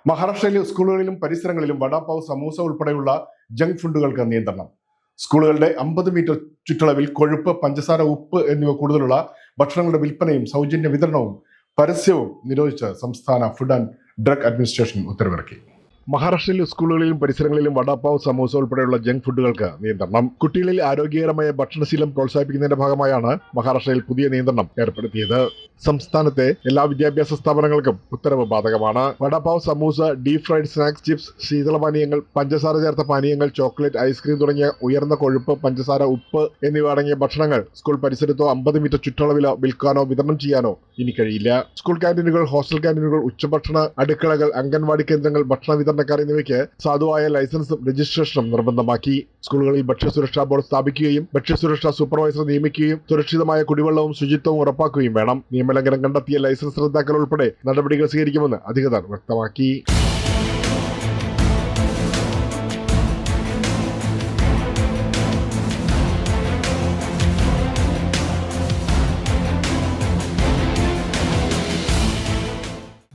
മഹാരാഷ്ട്രയിലെ സ്കൂളുകളിലും പരിസരങ്ങളിലും വടാപാവ്, സമൂസ ഉൾപ്പെടെയുള്ള ജങ്ക് ഫുഡുകൾക്ക് നിയന്ത്രണം. സ്കൂളുകളുടെ 50 മീറ്റർ ചുറ്റളവിൽ കൊഴുപ്പ്, പഞ്ചസാര, ഉപ്പ് എന്നിവ കൂടുതലുള്ള ഭക്ഷണങ്ങളുടെ വിൽപ്പനയും സൗജന്യ വിതരണവും പരസ്യവും നിരോധിച്ച് സംസ്ഥാന ഫുഡ് ആൻഡ് ഡ്രഗ് അഡ്മിനിസ്ട്രേഷൻ ഉത്തരവിറക്കി. മഹാരാഷ്ട്രയിലെ സ്കൂളുകളിലും പരിസരങ്ങളിലും വടാപാവ്, സമൂസ ഉൾപ്പെടെയുള്ള ജങ്ക് ഫുഡുകൾക്ക് നിയന്ത്രണം. കുട്ടികളിൽ ആരോഗ്യകരമായ ഭക്ഷണശീലം പ്രോത്സാഹിപ്പിക്കുന്നതിന്റെ ഭാഗമായാണ് മഹാരാഷ്ട്രയിൽ പുതിയ നിയന്ത്രണം ഏർപ്പെടുത്തിയത്. സംസ്ഥാനത്തെ എല്ലാ വിദ്യാഭ്യാസ സ്ഥാപനങ്ങൾക്കും ഉത്തരവ് ബാധകമാണ്. Vada pav, samosa, deep fried snacks, chips, ശീതളപാനീയങ്ങൾ, പഞ്ചസാര ചേർത്ത പാനീയങ്ങൾ, ചോക്ലേറ്റ്, ഐസ്ക്രീം തുടങ്ങിയ ഉയർന്ന കൊഴുപ്പ്, പഞ്ചസാര, ഉപ്പ് എന്നിവ അടങ്ങിയ ഭക്ഷണങ്ങൾ സ്കൂൾ പരിസരത്തോ 50 മീറ്റർ ചുറ്റളവിലോ വിൽക്കാനോ വിതരണം ചെയ്യാനോ ഇനി കഴിയില്ല. സ്കൂൾ ക്യാന്റീനുകൾ, ഹോസ്റ്റൽ ക്യാന്റീനുകൾ, ഉച്ചഭക്ഷണ അടുക്കളകൾ, അംഗൻവാടി കേന്ദ്രങ്ങൾ, ഭക്ഷണ വിതരണക്കാർ എന്നിവയ്ക്ക് സാധുവായ ലൈസൻസും രജിസ്ട്രേഷനും നിർബന്ധമാക്കി. സ്കൂളുകളിൽ ഭക്ഷ്യസുരക്ഷാ ബോർഡ് സ്ഥാപിക്കുകയും ഭക്ഷ്യസുരക്ഷാ സൂപ്പർവൈസർ നിയമിക്കുകയും സുരക്ഷിതമായ കുടിവെള്ളവും ശുചിത്വവും ഉറപ്പാക്കുകയും വേണം. നിയമലംഘനം കണ്ടെത്തിയ ലൈസൻസ് റദ്ദാക്കൽ ഉൾപ്പെടെ നടപടികൾ സ്വീകരിക്കുമെന്ന് അധികൃതർ വ്യക്തമാക്കി.